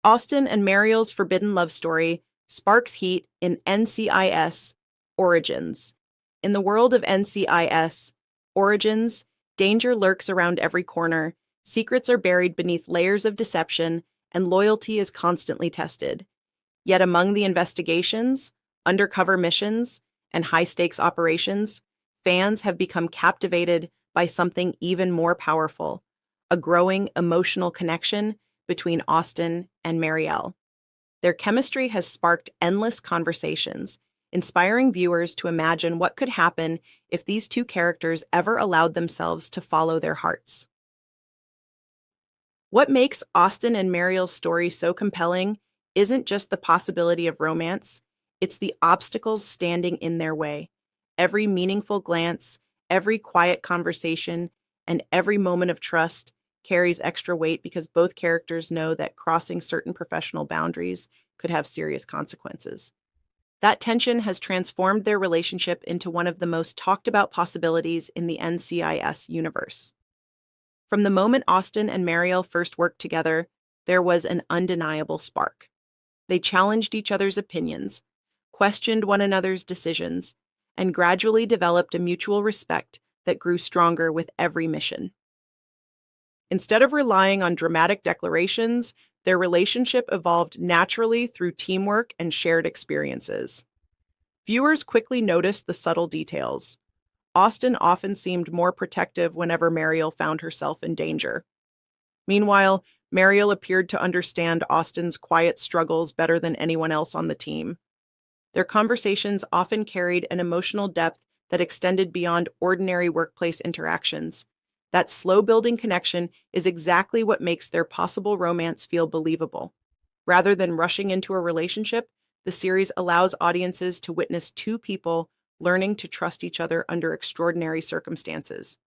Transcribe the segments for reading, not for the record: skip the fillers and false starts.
Austin and Mariel's forbidden love story sparks heat in NCIS Origins. In the world of NCIS Origins, danger lurks around every corner, secrets are buried beneath layers of deception, and loyalty is constantly tested. Yet among the investigations, undercover missions, and high-stakes operations, fans have become captivated by something even more powerful, a growing emotional connection between Austin and Mariel. Their chemistry has sparked endless conversations, inspiring viewers to imagine what could happen if these two characters ever allowed themselves to follow their hearts. What makes Austin and Mariel's story so compelling isn't just the possibility of romance, it's the obstacles standing in their way. Every meaningful glance, every quiet conversation, and every moment of trust carries extra weight because both characters know that crossing certain professional boundaries could have serious consequences. That tension has transformed their relationship into one of the most talked about possibilities in the NCIS universe. From the moment Austin and Mariel first worked together, there was an undeniable spark. They challenged each other's opinions, questioned one another's decisions, and gradually developed a mutual respect that grew stronger with every mission. Instead of relying on dramatic declarations, their relationship evolved naturally through teamwork and shared experiences. Viewers quickly noticed the subtle details. Austin often seemed more protective whenever Mariel found herself in danger. Meanwhile, Mariel appeared to understand Austin's quiet struggles better than anyone else on the team. Their conversations often carried an emotional depth that extended beyond ordinary workplace interactions. That slow-building connection is exactly what makes their possible romance feel believable. Rather than rushing into a relationship, the series allows audiences to witness two people learning to trust each other under extraordinary circumstances.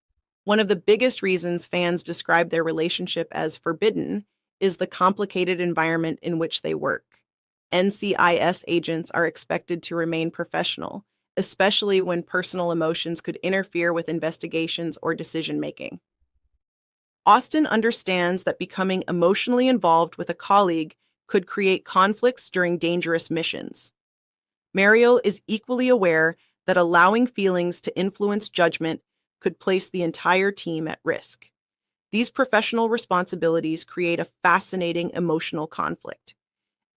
One of the biggest reasons fans describe their relationship as forbidden is the complicated environment in which they work. NCIS agents are expected to remain professional, especially when personal emotions could interfere with investigations or decision-making. Austin understands that becoming emotionally involved with a colleague could create conflicts during dangerous missions. Mariel is equally aware that allowing feelings to influence judgment could place the entire team at risk. These professional responsibilities create a fascinating emotional conflict.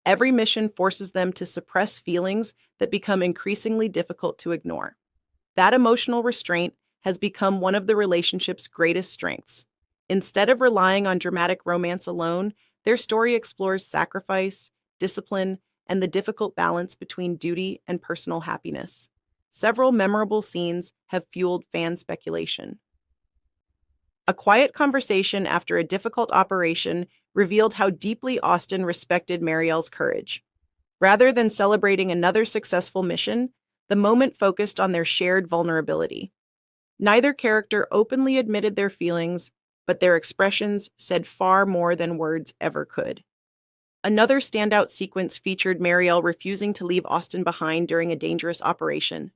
Every mission forces them to suppress feelings that become increasingly difficult to ignore. That emotional restraint has become one of the relationship's greatest strengths. Instead of relying on dramatic romance alone, their story explores sacrifice, discipline, and the difficult balance between duty and personal happiness. Several memorable scenes have fueled fan speculation. A quiet conversation after a difficult operation revealed how deeply Austin respected Mariel's courage. Rather than celebrating another successful mission, the moment focused on their shared vulnerability. Neither character openly admitted their feelings, but their expressions said far more than words ever could. Another standout sequence featured Mariel refusing to leave Austin behind during a dangerous operation.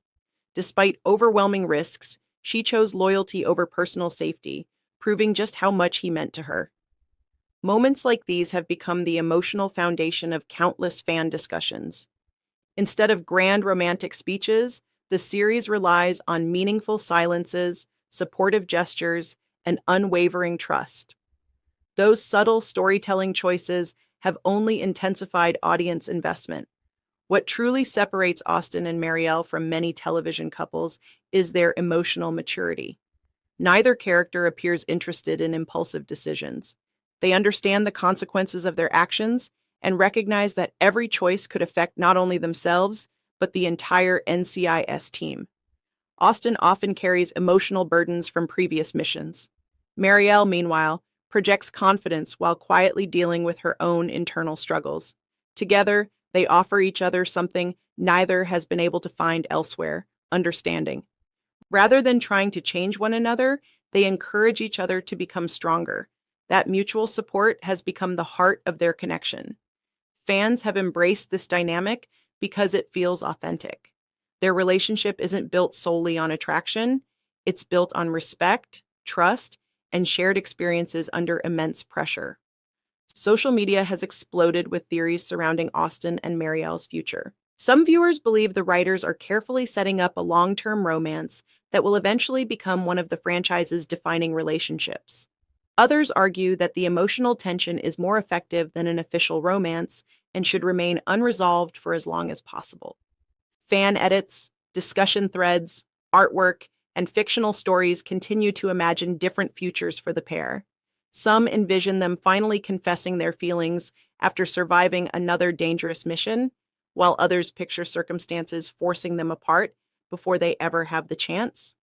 Despite overwhelming risks, she chose loyalty over personal safety, proving just how much he meant to her. Moments like these have become the emotional foundation of countless fan discussions. Instead of grand romantic speeches, the series relies on meaningful silences, supportive gestures, and unwavering trust. Those subtle storytelling choices have only intensified audience investment. What truly separates Austin and Mariel from many television couples is their emotional maturity. Neither character appears interested in impulsive decisions. They understand the consequences of their actions and recognize that every choice could affect not only themselves, but the entire NCIS team. Austin often carries emotional burdens from previous missions. Mariel, meanwhile, projects confidence while quietly dealing with her own internal struggles. Together, they offer each other something neither has been able to find elsewhere: understanding. Rather than trying to change one another, they encourage each other to become stronger. That mutual support has become the heart of their connection. Fans have embraced this dynamic because it feels authentic. Their relationship isn't built solely on attraction. It's built on respect, trust, and shared experiences under immense pressure. Social media has exploded with theories surrounding Austin and Mariel's future. Some viewers believe the writers are carefully setting up a long-term romance that will eventually become one of the franchise's defining relationships. Others argue that the emotional tension is more effective than an official romance and should remain unresolved for as long as possible. Fan edits, discussion threads, artwork, and fictional stories continue to imagine different futures for the pair. Some envision them finally confessing their feelings after surviving another dangerous mission, while others picture circumstances forcing them apart before they ever have the chance.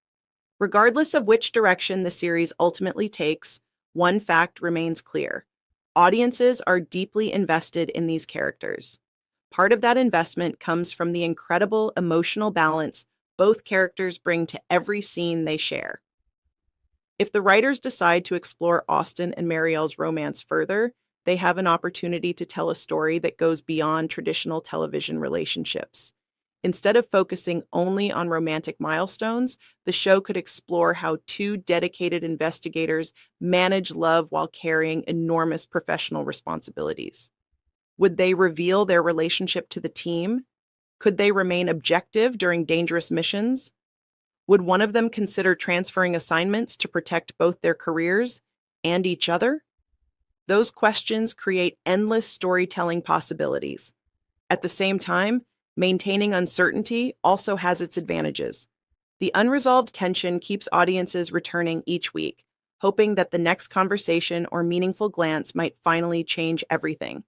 Regardless of which direction the series ultimately takes, one fact remains clear. Audiences are deeply invested in these characters. Part of that investment comes from the incredible emotional balance both characters bring to every scene they share. If the writers decide to explore Austin and Mariel's romance further, they have an opportunity to tell a story that goes beyond traditional television relationships. Instead of focusing only on romantic milestones, the show could explore how two dedicated investigators manage love while carrying enormous professional responsibilities. Would they reveal their relationship to the team? Could they remain objective during dangerous missions? Would one of them consider transferring assignments to protect both their careers and each other? Those questions create endless storytelling possibilities. At the same time, maintaining uncertainty also has its advantages. The unresolved tension keeps audiences returning each week, hoping that the next conversation or meaningful glance might finally change everything.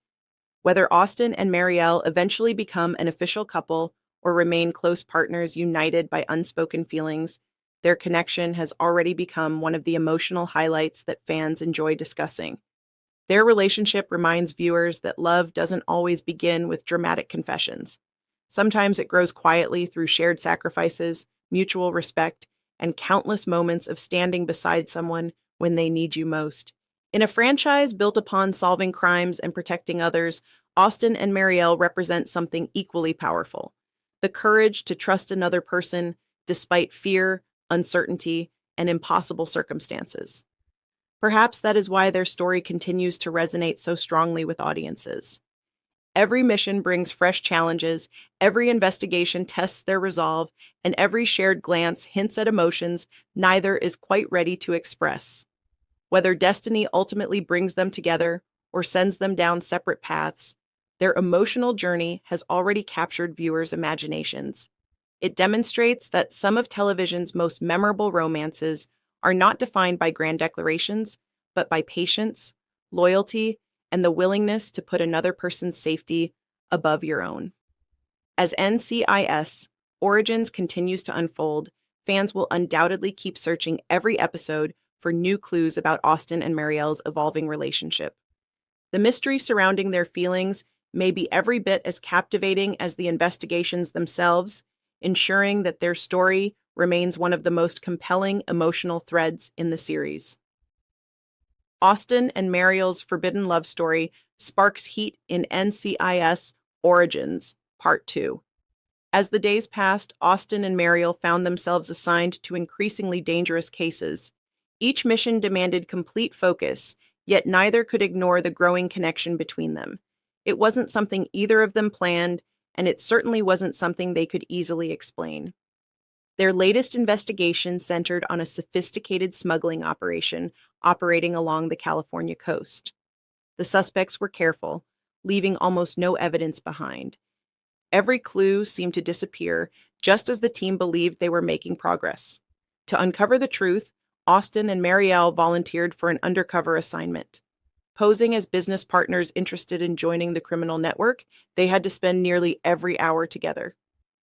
Whether Austin and Mariel eventually become an official couple or remain close partners united by unspoken feelings, their connection has already become one of the emotional highlights that fans enjoy discussing. Their relationship reminds viewers that love doesn't always begin with dramatic confessions. Sometimes it grows quietly through shared sacrifices, mutual respect, and countless moments of standing beside someone when they need you most. In a franchise built upon solving crimes and protecting others, Austin and Mariel represent something equally powerful: the courage to trust another person despite fear, uncertainty, and impossible circumstances. Perhaps that is why their story continues to resonate so strongly with audiences. Every mission brings fresh challenges, every investigation tests their resolve, and every shared glance hints at emotions neither is quite ready to express. Whether destiny ultimately brings them together or sends them down separate paths, their emotional journey has already captured viewers' imaginations. It demonstrates that some of television's most memorable romances are not defined by grand declarations, but by patience, loyalty, and the willingness to put another person's safety above your own. As NCIS Origins continues to unfold, fans will undoubtedly keep searching every episode for new clues about Austin and Mariel's evolving relationship. The mystery surrounding their feelings may be every bit as captivating as the investigations themselves, ensuring that their story remains one of the most compelling emotional threads in the series. Austin and Mariel's forbidden love story sparks heat in NCIS Origins, Part 2. As the days passed, Austin and Mariel found themselves assigned to increasingly dangerous cases. Each mission demanded complete focus, yet neither could ignore the growing connection between them. It wasn't something either of them planned, and it certainly wasn't something they could easily explain. Their latest investigation centered on a sophisticated smuggling operation operating along the California coast. The suspects were careful, leaving almost no evidence behind. Every clue seemed to disappear just as the team believed they were making progress. To uncover the truth, Austin and Mariel volunteered for an undercover assignment. Posing as business partners interested in joining the criminal network, they had to spend nearly every hour together.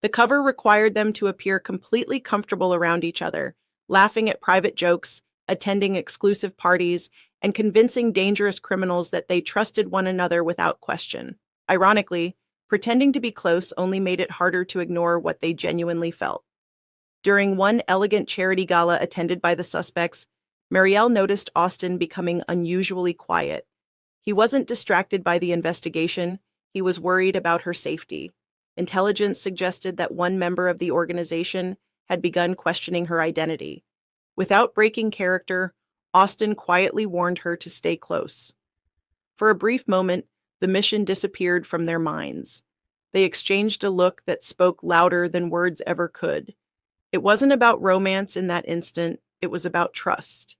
The cover required them to appear completely comfortable around each other, laughing at private jokes, attending exclusive parties, and convincing dangerous criminals that they trusted one another without question. Ironically, pretending to be close only made it harder to ignore what they genuinely felt. During one elegant charity gala attended by the suspects, Mariel noticed Austin becoming unusually quiet. He wasn't distracted by the investigation, he was worried about her safety. Intelligence suggested that one member of the organization had begun questioning her identity. Without breaking character, Austin quietly warned her to stay close. For a brief moment, the mission disappeared from their minds. They exchanged a look that spoke louder than words ever could. It wasn't about romance in that instant, it was about trust.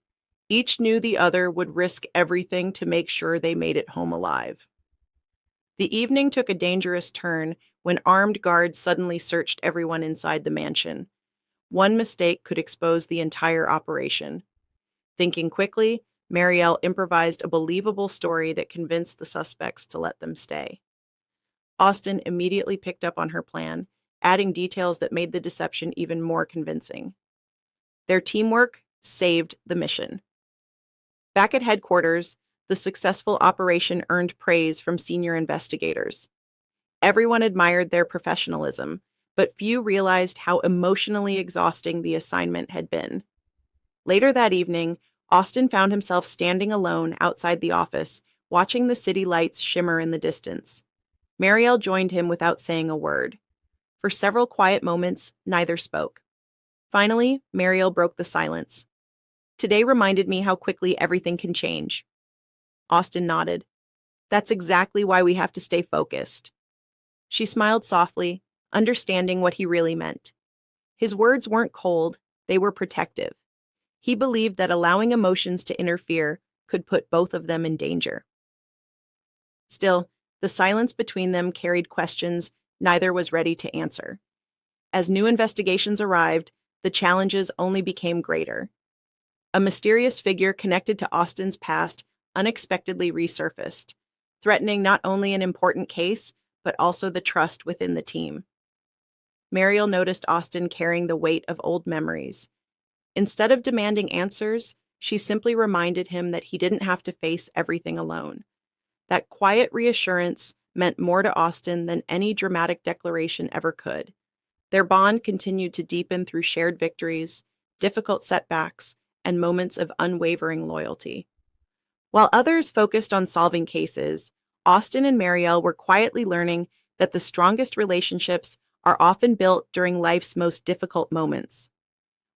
Each knew the other would risk everything to make sure they made it home alive. The evening took a dangerous turn when armed guards suddenly searched everyone inside the mansion. One mistake could expose the entire operation. Thinking quickly, Mariel improvised a believable story that convinced the suspects to let them stay. Austin immediately picked up on her plan, adding details that made the deception even more convincing. Their teamwork saved the mission. Back at headquarters, the successful operation earned praise from senior investigators. Everyone admired their professionalism, but few realized how emotionally exhausting the assignment had been. Later that evening, Austin found himself standing alone outside the office, watching the city lights shimmer in the distance. Mariel joined him without saying a word. For several quiet moments, neither spoke. Finally, Mariel broke the silence. "Today reminded me how quickly everything can change." Austin nodded. "That's exactly why we have to stay focused." She smiled softly, understanding what he really meant. His words weren't cold, they were protective. He believed that allowing emotions to interfere could put both of them in danger. Still, the silence between them carried questions neither was ready to answer. As new investigations arrived, the challenges only became greater. A mysterious figure connected to Austin's past unexpectedly resurfaced, threatening not only an important case, but also the trust within the team. Mariel noticed Austin carrying the weight of old memories. Instead of demanding answers, she simply reminded him that he didn't have to face everything alone. That quiet reassurance meant more to Austin than any dramatic declaration ever could. Their bond continued to deepen through shared victories, difficult setbacks, and moments of unwavering loyalty. While others focused on solving cases, Austin and Mariel were quietly learning that the strongest relationships are often built during life's most difficult moments.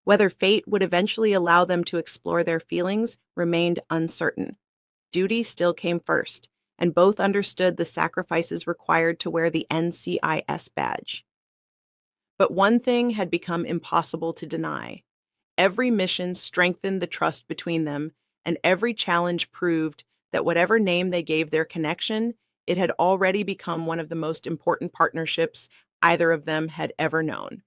Whether fate would eventually allow them to explore their feelings remained uncertain. Duty still came first, and both understood the sacrifices required to wear the NCIS badge. But one thing had become impossible to deny. Every mission strengthened the trust between them, and every challenge proved that whatever name they gave their connection, it had already become one of the most important partnerships either of them had ever known.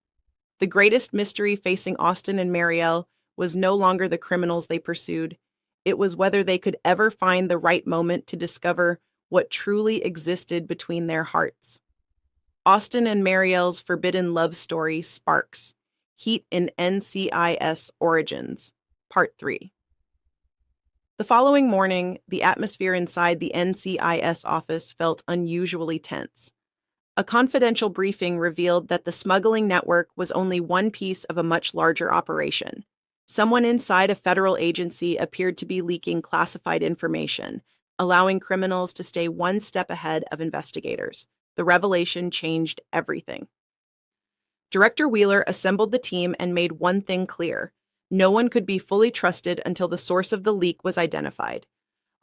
The greatest mystery facing Austin and Mariel was no longer the criminals they pursued. It was whether they could ever find the right moment to discover what truly existed between their hearts. Austin and Mariel's forbidden love story, Sparks, Heat in NCIS Origins, Part 3. The following morning, the atmosphere inside the NCIS office felt unusually tense. A confidential briefing revealed that the smuggling network was only one piece of a much larger operation. Someone inside a federal agency appeared to be leaking classified information, allowing criminals to stay one step ahead of investigators. The revelation changed everything. Director Wheeler assembled the team and made one thing clear. No one could be fully trusted until the source of the leak was identified.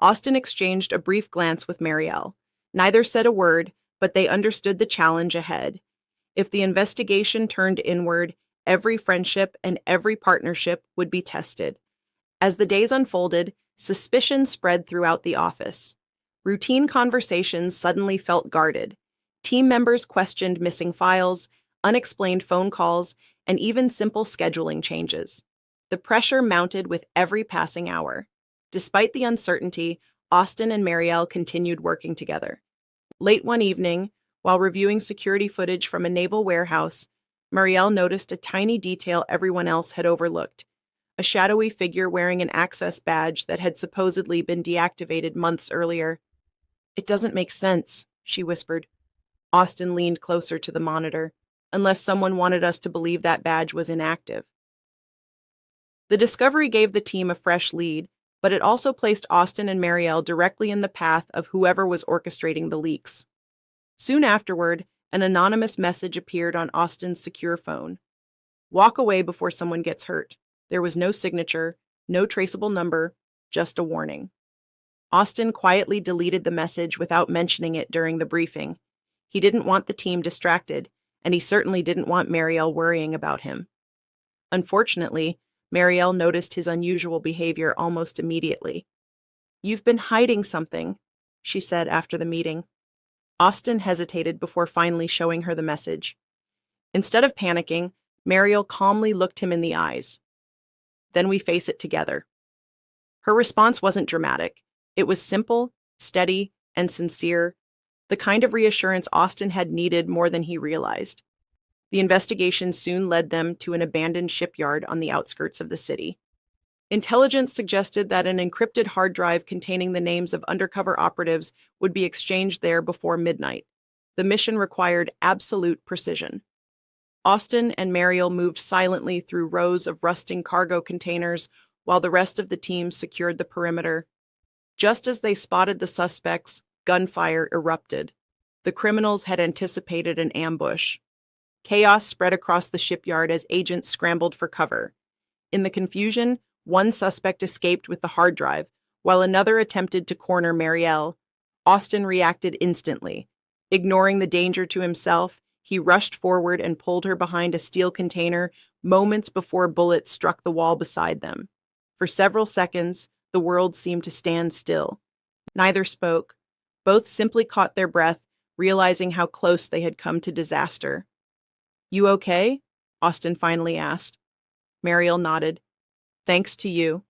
Austin exchanged a brief glance with Mariel. Neither said a word, but they understood the challenge ahead. If the investigation turned inward, every friendship and every partnership would be tested. As the days unfolded, suspicion spread throughout the office. Routine conversations suddenly felt guarded. Team members questioned missing files, unexplained phone calls, and even simple scheduling changes. The pressure mounted with every passing hour. Despite the uncertainty, Austin and Mariel continued working together. Late one evening, while reviewing security footage from a naval warehouse, Mariel noticed a tiny detail everyone else had overlooked: a shadowy figure wearing an access badge that had supposedly been deactivated months earlier. "It doesn't make sense," she whispered. Austin leaned closer to the monitor. "Unless someone wanted us to believe that badge was inactive." The discovery gave the team a fresh lead, but it also placed Austin and Mariel directly in the path of whoever was orchestrating the leaks. Soon afterward, an anonymous message appeared on Austin's secure phone. "Walk away before someone gets hurt." There was no signature, no traceable number, just a warning. Austin quietly deleted the message without mentioning it during the briefing. He didn't want the team distracted, and he certainly didn't want Mariel worrying about him. Unfortunately, Mariel noticed his unusual behavior almost immediately. "You've been hiding something," she said after the meeting. Austin hesitated before finally showing her the message. Instead of panicking, Mariel calmly looked him in the eyes. "Then we face it together." Her response wasn't dramatic. It was simple, steady, and sincere, the kind of reassurance Austin had needed more than he realized. The investigation soon led them to an abandoned shipyard on the outskirts of the city. Intelligence suggested that an encrypted hard drive containing the names of undercover operatives would be exchanged there before midnight. The mission required absolute precision. Austin and Mariel moved silently through rows of rusting cargo containers while the rest of the team secured the perimeter. Just as they spotted the suspects, gunfire erupted. The criminals had anticipated an ambush. Chaos spread across the shipyard as agents scrambled for cover. In the confusion, one suspect escaped with the hard drive, while another attempted to corner Mariel. Austin reacted instantly. Ignoring the danger to himself, he rushed forward and pulled her behind a steel container moments before bullets struck the wall beside them. For several seconds, the world seemed to stand still. Neither spoke. Both simply caught their breath, realizing how close they had come to disaster. "You okay?" Austin finally asked. Mariel nodded. "Thanks to you."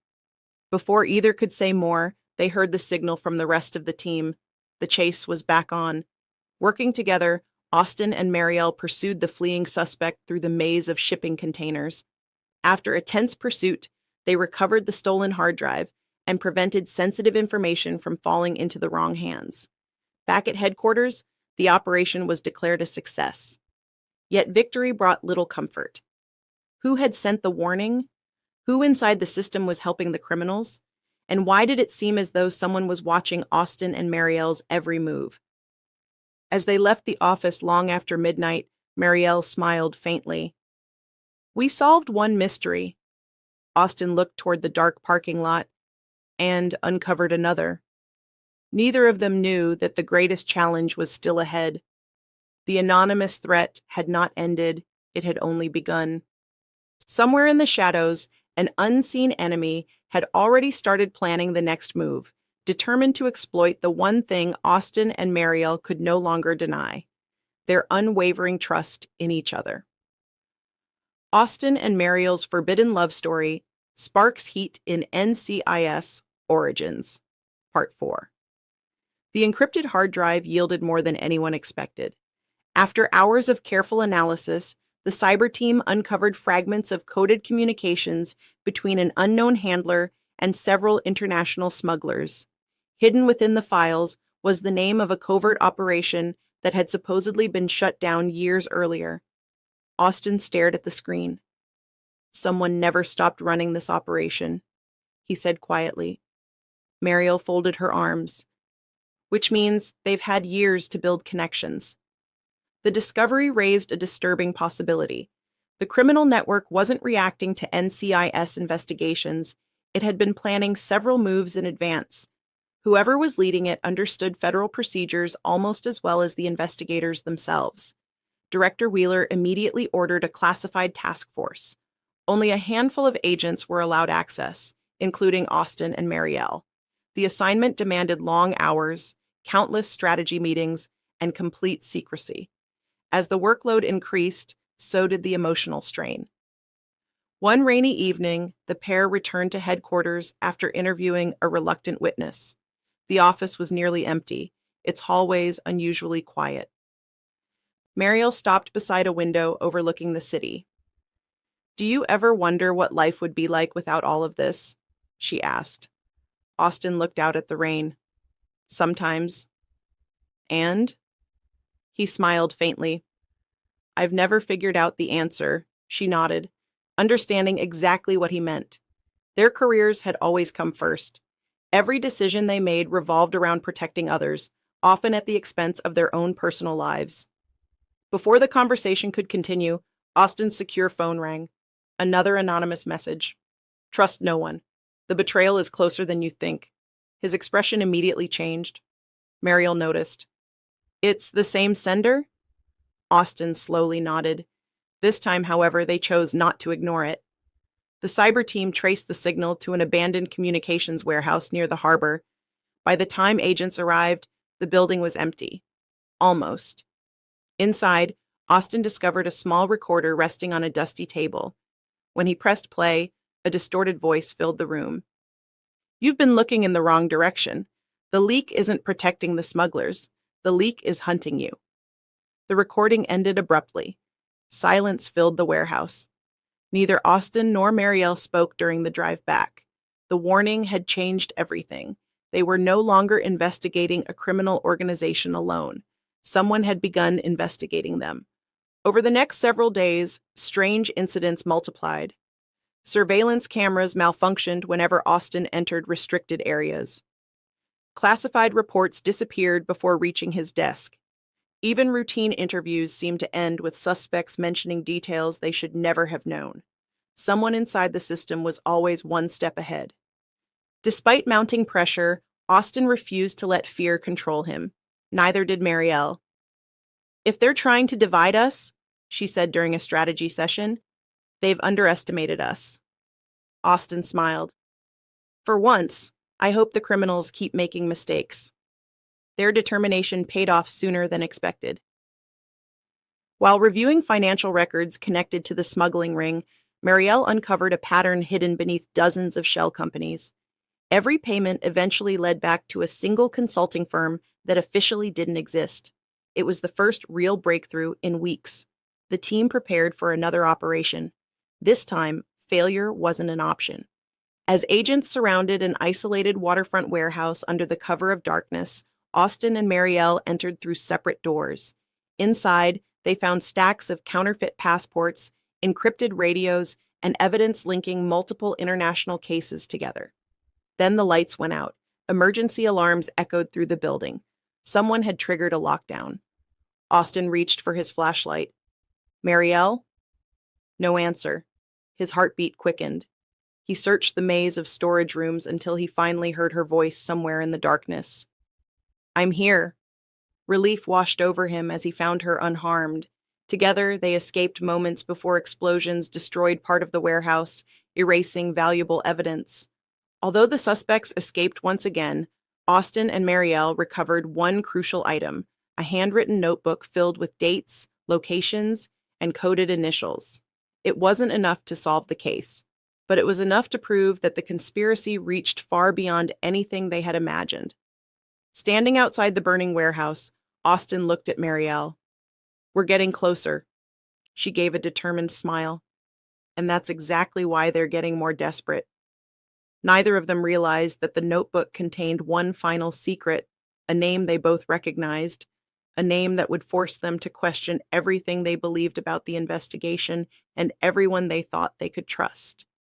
Before either could say more, they heard the signal from the rest of the team. The chase was back on. Working together, Austin and Mariel pursued the fleeing suspect through the maze of shipping containers. After a tense pursuit, they recovered the stolen hard drive and prevented sensitive information from falling into the wrong hands. Back at headquarters, the operation was declared a success. Yet victory brought little comfort. Who had sent the warning? Who inside the system was helping the criminals? And why did it seem as though someone was watching Austin and Mariel's every move? As they left the office long after midnight, Mariel smiled faintly. "We solved one mystery." Austin looked toward the dark parking lot and uncovered another. Neither of them knew that the greatest challenge was still ahead. The anonymous threat had not ended, it had only begun. Somewhere in the shadows, an unseen enemy had already started planning the next move, determined to exploit the one thing Austin and Mariel could no longer deny: their unwavering trust in each other. Austin and Mariel's forbidden love story sparks heat in NCIS Origins, Part 4. The encrypted hard drive yielded more than anyone expected. After hours of careful analysis, the cyber team uncovered fragments of coded communications between an unknown handler and several international smugglers. Hidden within the files was the name of a covert operation that had supposedly been shut down years earlier. Austin stared at the screen. "Someone never stopped running this operation," he said quietly. Mariel folded her arms. "Which means they've had years to build connections." The discovery raised a disturbing possibility. The criminal network wasn't reacting to NCIS investigations. It had been planning several moves in advance. Whoever was leading it understood federal procedures almost as well as the investigators themselves. Director Wheeler immediately ordered a classified task force. Only a handful of agents were allowed access, including Austin and Mariel. The assignment demanded long hours, countless strategy meetings, and complete secrecy. As the workload increased, so did the emotional strain. One rainy evening, the pair returned to headquarters after interviewing a reluctant witness. The office was nearly empty, its hallways unusually quiet. Mariel stopped beside a window overlooking the city. "Do you ever wonder what life would be like without all of this?" she asked. Austin looked out at the rain. "Sometimes." "And?" He smiled faintly. "I've never figured out the answer," she nodded, understanding exactly what he meant. Their careers had always come first. Every decision they made revolved around protecting others, often at the expense of their own personal lives. Before the conversation could continue, Austin's secure phone rang. Another anonymous message. "Trust no one. The betrayal is closer than you think." His expression immediately changed. Mariel noticed. It's the same sender? Austin slowly nodded. This time, however, they chose not to ignore it. The cyber team traced the signal to an abandoned communications warehouse near the harbor. By the time agents arrived, the building was empty. Almost. Inside, Austin discovered a small recorder resting on a dusty table. When he pressed play, a distorted voice filled the room. You've been looking in the wrong direction. The leak isn't protecting the smugglers. The leak is hunting you. The recording ended abruptly. Silence filled the warehouse. Neither Austin nor Mariel spoke during the drive back. The warning had changed everything. They were no longer investigating a criminal organization alone. Someone had begun investigating them. Over the next several days, strange incidents multiplied. Surveillance cameras malfunctioned whenever Austin entered restricted areas. Classified reports disappeared before reaching his desk. Even routine interviews seemed to end with suspects mentioning details they should never have known. Someone inside the system was always one step ahead. Despite mounting pressure, Austin refused to let fear control him. Neither did Mariel. If they're trying to divide us, she said during a strategy session, they've underestimated us. Austin smiled. For once, I hope the criminals keep making mistakes. Their determination paid off sooner than expected. While reviewing financial records connected to the smuggling ring, Mariel uncovered a pattern hidden beneath dozens of shell companies. Every payment eventually led back to a single consulting firm that officially didn't exist. It was the first real breakthrough in weeks. The team prepared for another operation. This time, failure wasn't an option. As agents surrounded an isolated waterfront warehouse under the cover of darkness, Austin and Mariel entered through separate doors. Inside, they found stacks of counterfeit passports, encrypted radios, and evidence linking multiple international cases together. Then the lights went out. Emergency alarms echoed through the building. Someone had triggered a lockdown. Austin reached for his flashlight. Mariel? No answer. His heartbeat quickened. He searched the maze of storage rooms until he finally heard her voice somewhere in the darkness. I'm here. Relief washed over him as he found her unharmed. Together, they escaped moments before explosions destroyed part of the warehouse, erasing valuable evidence. Although the suspects escaped once again, Austin and Mariel recovered one crucial item, a handwritten notebook filled with dates, locations, and coded initials. It wasn't enough to solve the case, but it was enough to prove that the conspiracy reached far beyond anything they had imagined. Standing outside the burning warehouse, Austin looked at Mariel. We're getting closer. She gave a determined smile. And that's exactly why they're getting more desperate. Neither of them realized that the notebook contained one final secret, a name they both recognized, a name that would force them to question everything they believed about the investigation and everyone they thought they could trust.